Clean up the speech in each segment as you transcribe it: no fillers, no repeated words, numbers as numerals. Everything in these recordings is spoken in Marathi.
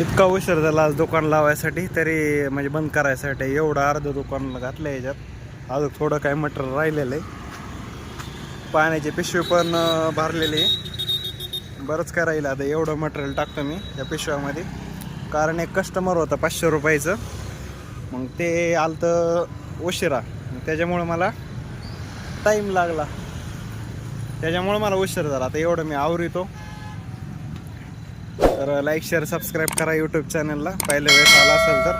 इतका उशीर झाला आज दुकान लावायसाठी, तरी म्हणजे बंद करायसाठी एवढं अर्ध दुकान घातलं याच्यात. अजून थोडं काय मटेरियल राहिलेलं आहे. पाण्याची पिशवी पण भरलेली आहे. बरंच काय राहिलं आता. एवढं मटेरियल टाकतो मी या पिशव्यामध्ये, कारण एक कस्टमर होता 500 रुपयाचं. मग ते आलं तर उशिरा, त्याच्यामुळं मला टाईम लागला. त्याच्यामुळं मला उशीर झाला. आता एवढं मी आवरितो. तर लाईक शेअर सबस्क्राईब करा यूट्यूब चॅनलला. पहिल्या वेळेस आला असेल तर.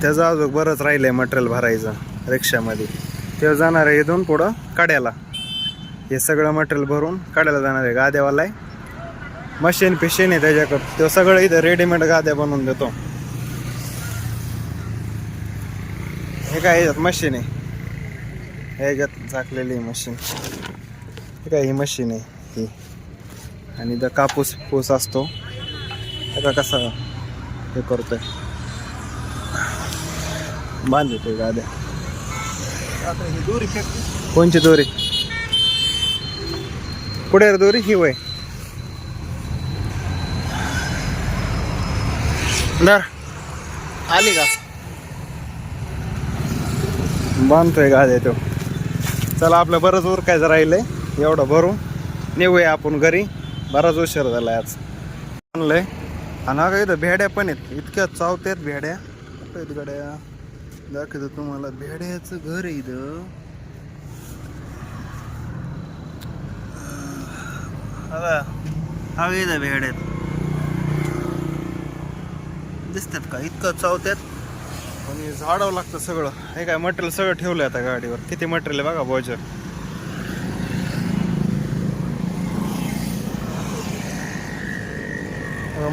त्याचं अजून बरंच राहिलं आहे मटेरियल भरायचं रिक्षामध्ये. ते जाणार आहे इथून पुढं कड्याला. हे सगळं मटेरियल भरून कड्याला जाणार आहे. गाद्यावाला आहे, मशीन पिशीन आहे त्याच्याकडं. तो सगळं इथं रेडीमेड गाद्या बनवून देतो. हे काय ह्याच्यात मशीन आहे, ह्याच्यात झाकलेली मशीन. हे काय ही मशीन आहे ही. आणि इथं कापूस पूस असतो. आता कसा हे करतोय, बांधतोय गाद्या. दोरी फेकते. कोणची दोरी? कुठे रे दोरी? ही वय ना आली का? बांधतोय गाद्या तो. चला, आपलं बरंच उरकायचं राहिलंय. एवढं भरून निघूया आपण घरी. बराच उशीर झाला आज. आणलंय. आणि हा इथं भेड्या पण आहेत. इतक्या चावत्यात भेड्या. कुठं गड्या दाखवतो तुम्हाला. भेड्याचं घर आहे इथं. हा इथं भेड्यात दिसतात का? इतकं चावत्यात. आणि झाडावं लागतं सगळं. हे काय मटेरियल सगळं ठेवलं आता गाडीवर. किती मटेरियल आहे बघा. बोज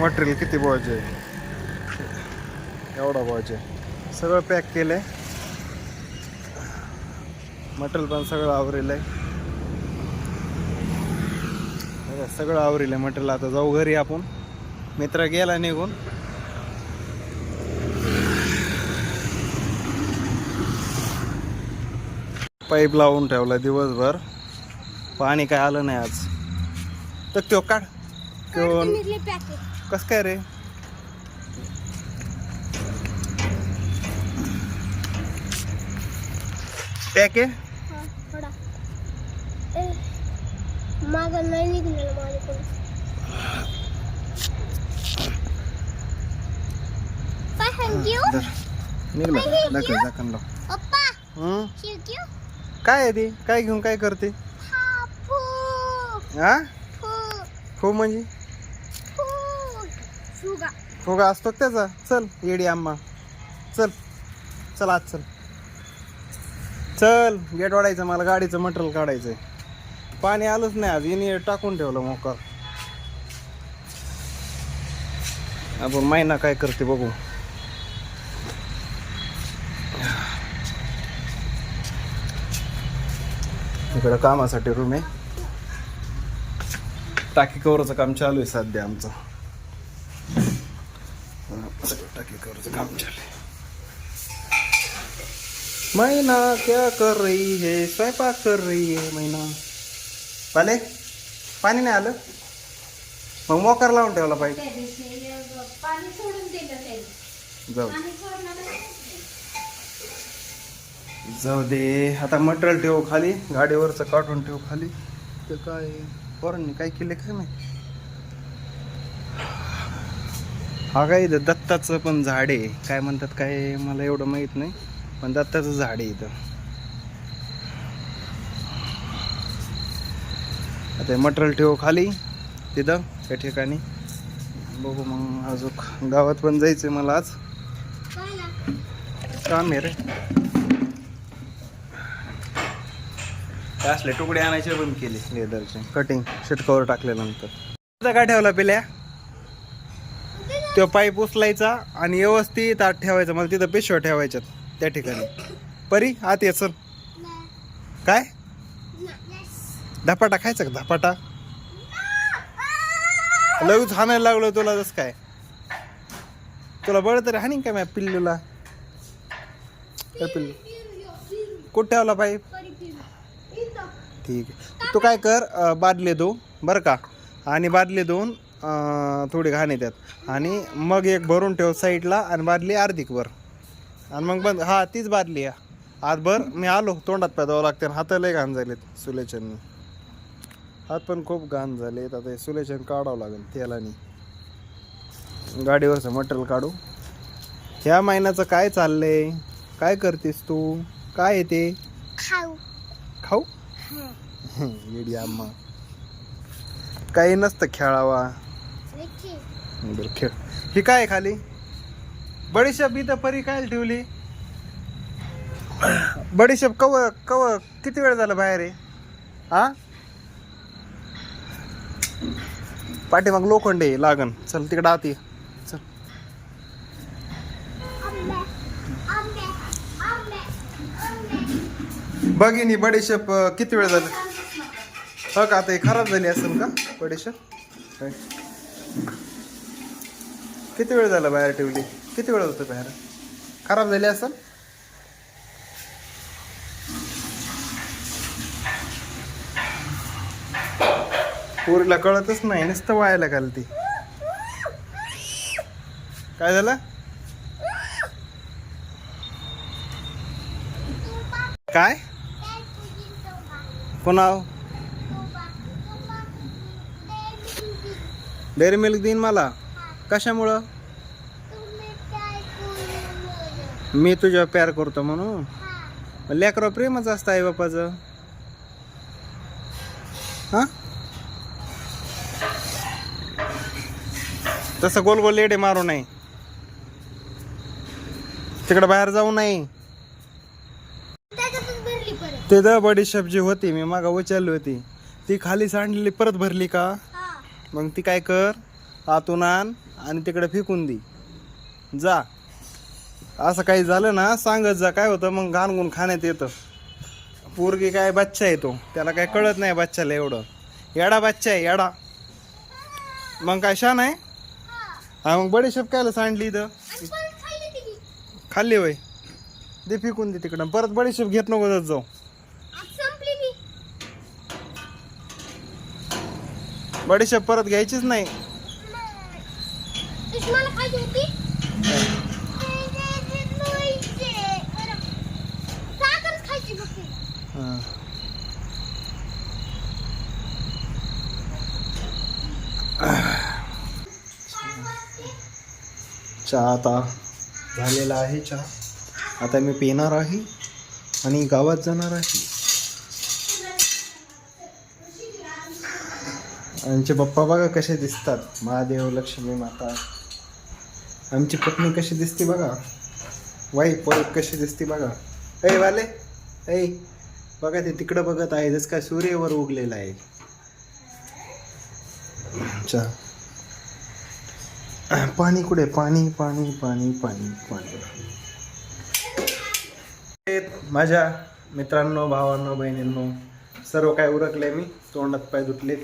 मटेरियल किती बोज आहे. एवढा बोज आहे. सगळं पॅक केलंय. मटेरियल पण सगळं आवरेलं आहे. सगळं आवरेलं आहे मटेरियल. आता जाऊ घरी आपण. मित्र गेला निघून. पाईप लावून ठेवला दिवसभर. पाणी काय आलं नाही आज. तर तो काढ. कस काय रे? पॅक आहे. निघलं दाखव झाकण लाव. काय आहे ती? काय घेऊन काय करते? हा फू म्हणजे फुगा असतो त्याचा. चल येडी आम्हा. चल चल आज चल चल. गेट वाढायचं. मला गाडीचं मटेरियल काढायचंय. पाणी आलंच नाही आज. हिने टाकून ठेवलं मोकार. आपण महिना काय करते बघू. इकडं कामासाठी रूम आहे. टाकी कवरचं काम चालू आहे सध्या आमचं. टाकी कवरचं काम चालू आहे. मैना क्या कर रही है? स्वयंपाक कर रही है मैना. पाले पाणी नाही आलं. मग मोकार लावून ठेवला पाहिजे. जाऊ जाऊ दे. आता मटेरियल ठेवू खाली. गाडीवरचं काढून ठेवू खाली. ते काय पोरांनी काय केले काय माहिती. हा काय इथं दत्ताचं पण झाड आहे. काय म्हणतात काय मला एवढं माहित नाही. पण दत्ताचं झाड आहे इथं. आता मटेरियल ठेवू खाली तिथं त्या ठिकाणी. बघू मग. अजून गावात पण जायचंय मला आज. काम आहे रे. असले तुकडे आणायचे बंद केले लेदरचे. कटिंग शीटकवर टाकल्यानंतर काय ठेवला पिल्या? तो पाईप उचलायचा आणि व्यवस्थित आत ठेवायचा. मला तिथं पिशव्या ठेवायच्यात त्या ठिकाणी. परी आत ये चल. काय धपाटा खायचा का? धपाटा लगेच हाणायला लागलो तुला. जस काय तुला बळ तरी हानी काय माझ्या पिल्लूला? पिल्लू कुठे ठेवला पाईप? ठीक आहे. तू काय कर, बादले दो बरं का. आणि बादली धुवून थोडी घाण येतात. आणि मग एक भरून ठेव साईडला आणि बादली अर्धी भर आणि मग बंद. हा तीच बादली आहे. आज भर मी आलो, तोंडात पाय द्यावं लागते. हातालाही घाण झालेत सुलेचननी, हात पण खूप घाण झालेत. आता सुलेचन काढावं लागेल तेलानी. गाडीवरचं मटेरियल काढू. ह्या महिन्याचं काय चाललंय, काय करतेस तू, काय येते खाऊ खाऊ येडी अम्मा. काही नसतं खेळावा. बरं खेळ. ही काय खाली बडीशेप इथं परी काय ठेवली. बडीशेप कव कव किती वेळ झाला बाहेर आहे. हा पाठीमाग लोखंड आहे लागन. चल तिकडे आती चल. बघिनी बडीशेप किती वेळ झाला. हो का आता खराब झाली असेल का बडीशेप. किती वेळ झाला बाहेर ठेवली. किती वेळ होतं बाहेर. खराब झाली असेल. पोरीला कळतच नाही, नुसतं वायाला घालती. काय झालं. काय कोणाव डेअरी मिल्क देईन मला. कशामुळं. मी तुझ्यावर प्यार करतो म्हणून. लेकरं प्रेमच असतं आई बापाचं. हा तसं गोल गोल लेडे मारू नये. तिकडे बाहेर जाऊ नाही. ते द बडीशेप जी होती मी मागा उचलली होती ती खाली सांडलेली परत भरली का. मग ती काय कर, आतून आण आणि तिकडे फेकून दे जा. असं काही झालं ना सांगत जा. काय होतं मग घाणगुण खाण्यात येतं. पोरगी काय बच्चा येतो, त्याला काय कळत नाही बच्चाला एवढं. येडा बच्चा आहे येडा. मग काय शान आहे. हा मग बडीशेप कायला सांडली इथं. खाल्ली होय. दे फेकून दे तिकडं. परत बडीशेप घेत नको जात जाऊ. बडीशेप परत घ्यायचीच नाही. चहा आता झालेला आहे. चहा आता मी पिणार आहे आणि गावात जाणार आहे. आमचे पप्पा बघा कसे दिसतात. महादेव लक्ष्मी माता. आमची पत्नी कशी दिसते बघा. वाईफ परत कशी दिसते बघा. ऐ वाले ऐ बघा ते तिकडं बघत आहे जसं काय सूर्यावर उगलेला आहे. अच्छा पाणी कुठे. पाणी पाणी पाणी पाणी पाणी. माझ्या मित्रांनो भावांनो बहिणींनो सर्व काय उरकलंय. मी तोंडात पाय धुतले.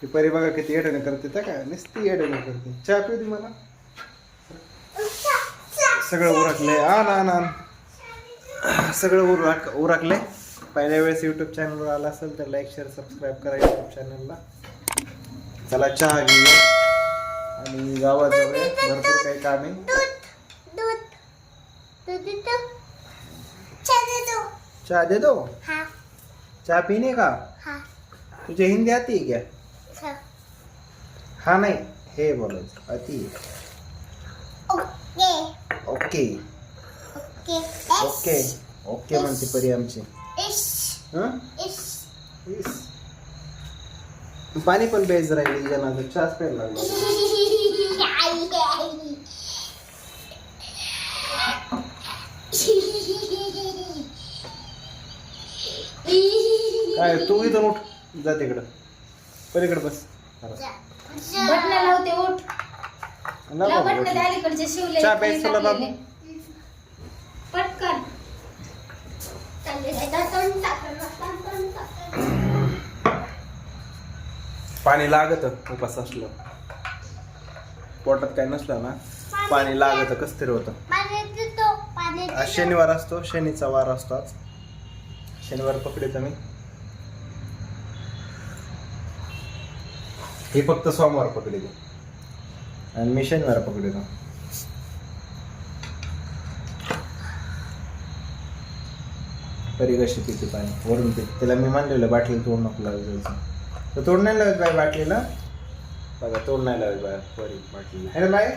ती परी बघा किती येडणे करते. त्या काय नुसती येडणे करते. चहा पिऊ दे मला. सगळं उरकलंय. सगळं उरकलंय. पहिल्या वेळेस यूट्यूब चॅनलवर आला असेल तर लाईक शेअर सबस्क्राईब करा यूट्यूब चॅनलला. चला चहा घेऊया आणि गावात जाऊया. भरपूर काही काम आहे. चहा दे दो. चहा पीने का. तुझे हिंदी आती है क्या. हाँ नहीं हे बोलायचं आती है. ओके ओके ओके म्हणते परी आमची. पाणी पण प्यायचं राहिली जना. चहाच प्यायला लागला. काय तू इथून उठ जा तिकडं पलीकडे बस. बटन लावते उठ. चहा प्यायचं तुला बाबू. पटकन पाणी लागत उपास असलं. पोटात काय नसलं ना पाणी लागत कसतरी होतं. आज शनिवार असतो. शनीचा वार असतो आज. शनिवार पकडीत मी. हे फक्त सोमवार पकडेल आणि मी शनिवार पकडेल. तरी कशी पिते पाणी वरून पिते. त्याला मी मानलेलं बाटली तोड नको लावायचं. तर तोड नाही लावत बाय बाटलीला. बघा तोड नाही लावत बाय वरी बाटलीला. है ना बाय?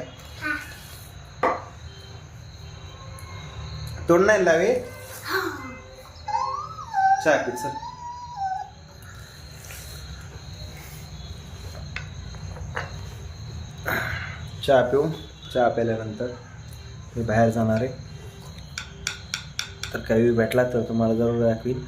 तोड नाही लावे. चहा पी चल. चहा पिऊ. चहा प्यायल्यानंतर मी बाहेर जाणार आहे. तर काही भेटला तर तुम्हाला जरूर दाखवीन.